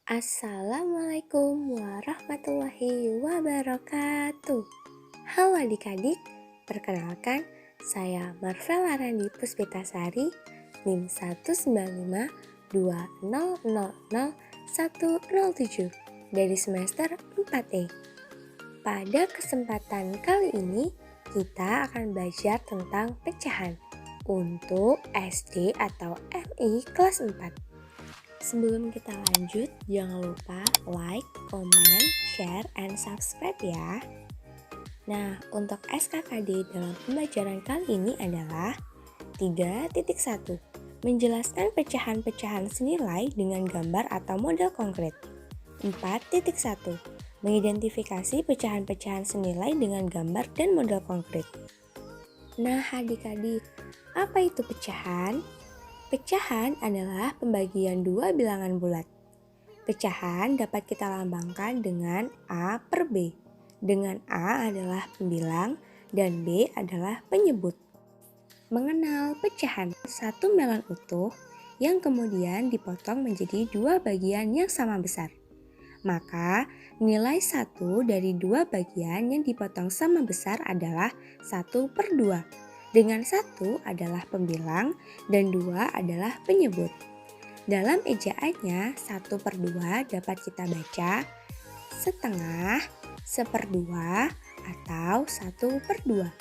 Assalamualaikum warahmatullahi wabarakatuh. Halo adik-adik, perkenalkan saya Marvel Arandi Puspitasari, NIM 19520000107 dari semester 4E. Pada kesempatan kali ini, kita akan belajar tentang pecahan untuk SD atau MI kelas 4. Sebelum kita lanjut, jangan lupa like, comment, share, and subscribe ya. Nah, untuk SKKD dalam pembelajaran kali ini adalah 3.1. Menjelaskan pecahan-pecahan senilai dengan gambar atau model konkret. 4.1. Mengidentifikasi pecahan-pecahan senilai dengan gambar dan model konkret. Nah, adik-adik, apa itu pecahan? Pecahan adalah pembagian dua bilangan bulat. Pecahan dapat kita lambangkan dengan A per B, dengan A adalah pembilang dan B adalah penyebut. Mengenal pecahan, satu melon utuh yang kemudian dipotong menjadi dua bagian yang sama besar. Maka nilai 1 dari dua bagian yang dipotong sama besar adalah 1/2. Dengan 1 adalah pembilang dan 2 adalah penyebut. Dalam ejaannya 1/2 dapat kita baca setengah, 1/2 atau 1/2.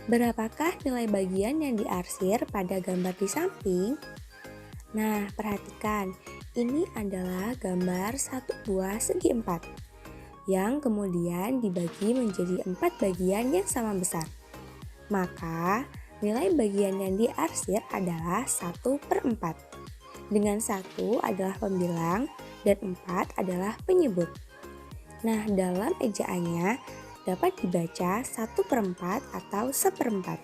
Berapakah nilai bagian yang diarsir pada gambar di samping? Nah, perhatikan, ini adalah gambar satu buah segi 4 yang kemudian dibagi menjadi 4 bagian yang sama besar. Maka nilai bagian yang diarsir adalah 1/4. Dengan 1 adalah pembilang dan 4 adalah penyebut. Nah, dalam ejaannya dapat dibaca 1/4 atau 1/4.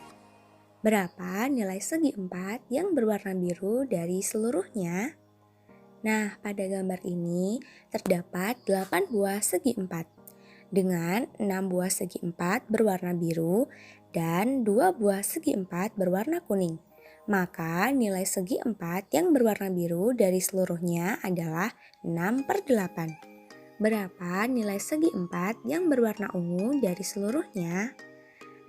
Berapa nilai segi 4 yang berwarna biru dari seluruhnya? Nah, pada gambar ini terdapat 8 buah segi 4 dengan 6 buah segi 4 berwarna biru dan 2 buah segi 4 berwarna kuning. Maka nilai segi 4 yang berwarna biru dari seluruhnya adalah 6/8. Berapa nilai segi 4 yang berwarna ungu dari seluruhnya?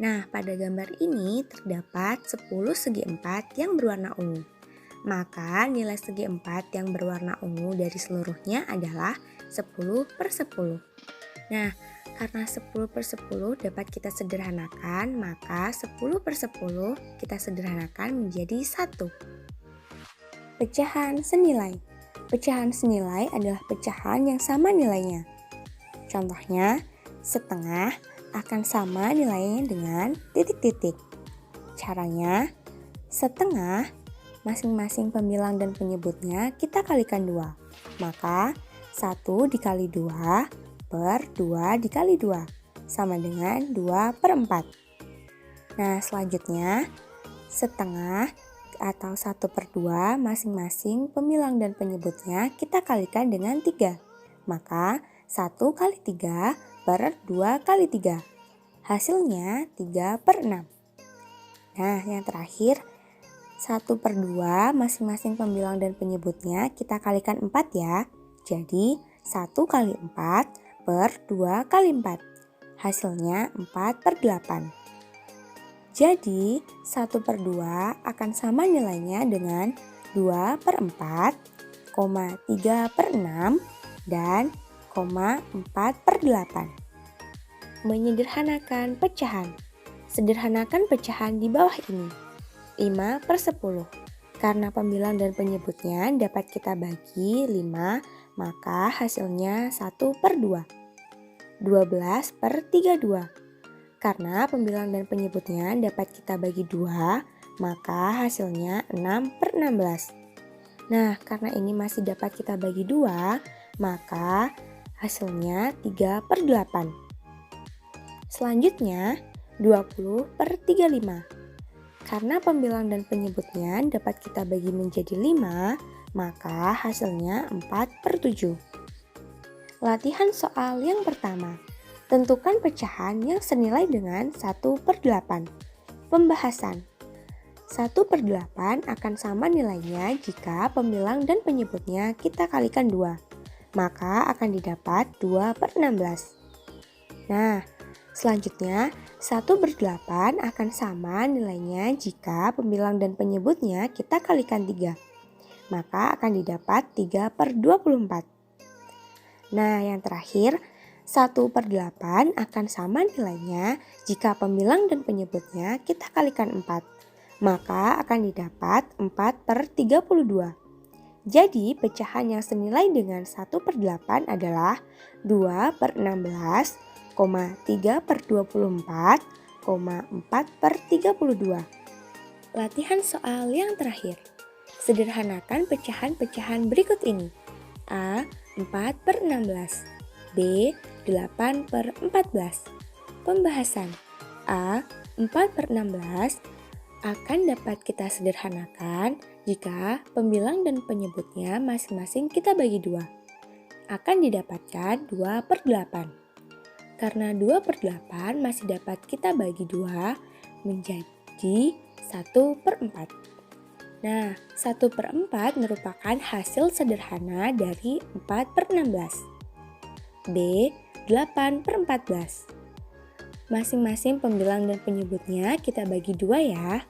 Nah, pada gambar ini terdapat 10 segi 4 yang berwarna ungu. Maka nilai segi 4 yang berwarna ungu dari seluruhnya adalah 10/10. Nah, karena 10/10 dapat kita sederhanakan, maka 10/10 kita sederhanakan menjadi 1. Pecahan senilai. Pecahan senilai adalah pecahan yang sama nilainya. Contohnya, setengah akan sama nilainya dengan titik-titik. Caranya, setengah masing-masing pembilang dan penyebutnya kita kalikan 2. Maka 1 dikali 2 per 2 dikali 2 sama dengan 2/4. Nah, selanjutnya setengah atau 1/2 masing-masing pembilang dan penyebutnya kita kalikan dengan 3. Maka 1 kali 3 per 2 kali 3. Hasilnya 3/6. Nah, yang terakhir 1/2 masing-masing pembilang dan penyebutnya kita kalikan 4 ya. Jadi 1 kali 4 per 2 kali 4. Hasilnya 4/8. Jadi 1/2 akan sama nilainya dengan 2/4, 3/6, dan 4/8. Menyederhanakan pecahan. Sederhanakan pecahan di bawah ini. 5/10. Karena pembilang dan penyebutnya dapat kita bagi 5, maka hasilnya 1/2. 12/32. Karena pembilang dan penyebutnya dapat kita bagi 2, maka hasilnya 6/16. Nah, karena ini masih dapat kita bagi 2, maka hasilnya 3/8. Selanjutnya, 20/35. Karena pembilang dan penyebutnya dapat kita bagi menjadi 5, maka hasilnya 4/7. Latihan soal yang pertama. Tentukan pecahan yang senilai dengan 1/8. Pembahasan. 1/8 akan sama nilainya jika pembilang dan penyebutnya kita kalikan 2. maka akan didapat 2 per 16. Nah, selanjutnya 1/8 akan sama nilainya jika pembilang dan penyebutnya kita kalikan 3. Maka akan didapat 3 per 24. Nah, yang terakhir 1/8 akan sama nilainya jika pembilang dan penyebutnya kita kalikan 4. Maka akan didapat 4 per 32. Jadi pecahan yang senilai dengan 1/8 adalah 2 per 16, 3 per 24, 4 per 32. Latihan soal yang terakhir. Sederhanakan pecahan-pecahan berikut ini. A. 4 per 16. B. 8 per 14. Pembahasan. A. 4 per 16 akan dapat kita sederhanakan jika pembilang dan penyebutnya masing-masing kita bagi 2. Akan didapatkan 2 per 8. Karena 2 per 8 masih dapat kita bagi 2 menjadi 1 per 4. Nah, 1 per 4 merupakan hasil sederhana dari 4 per 16. B. 8 per 14. Masing-masing pembilang dan penyebutnya kita bagi 2 ya.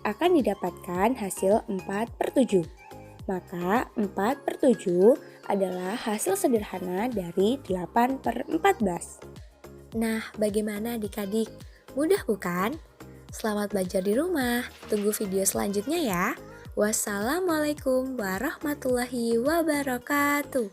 Akan didapatkan hasil 4 per 7. Maka 4 per 7 adalah hasil sederhana dari 8 per 14. Nah, bagaimana adik-adik? Mudah bukan? Selamat belajar di rumah. Tunggu video selanjutnya ya. Wassalamualaikum warahmatullahi wabarakatuh.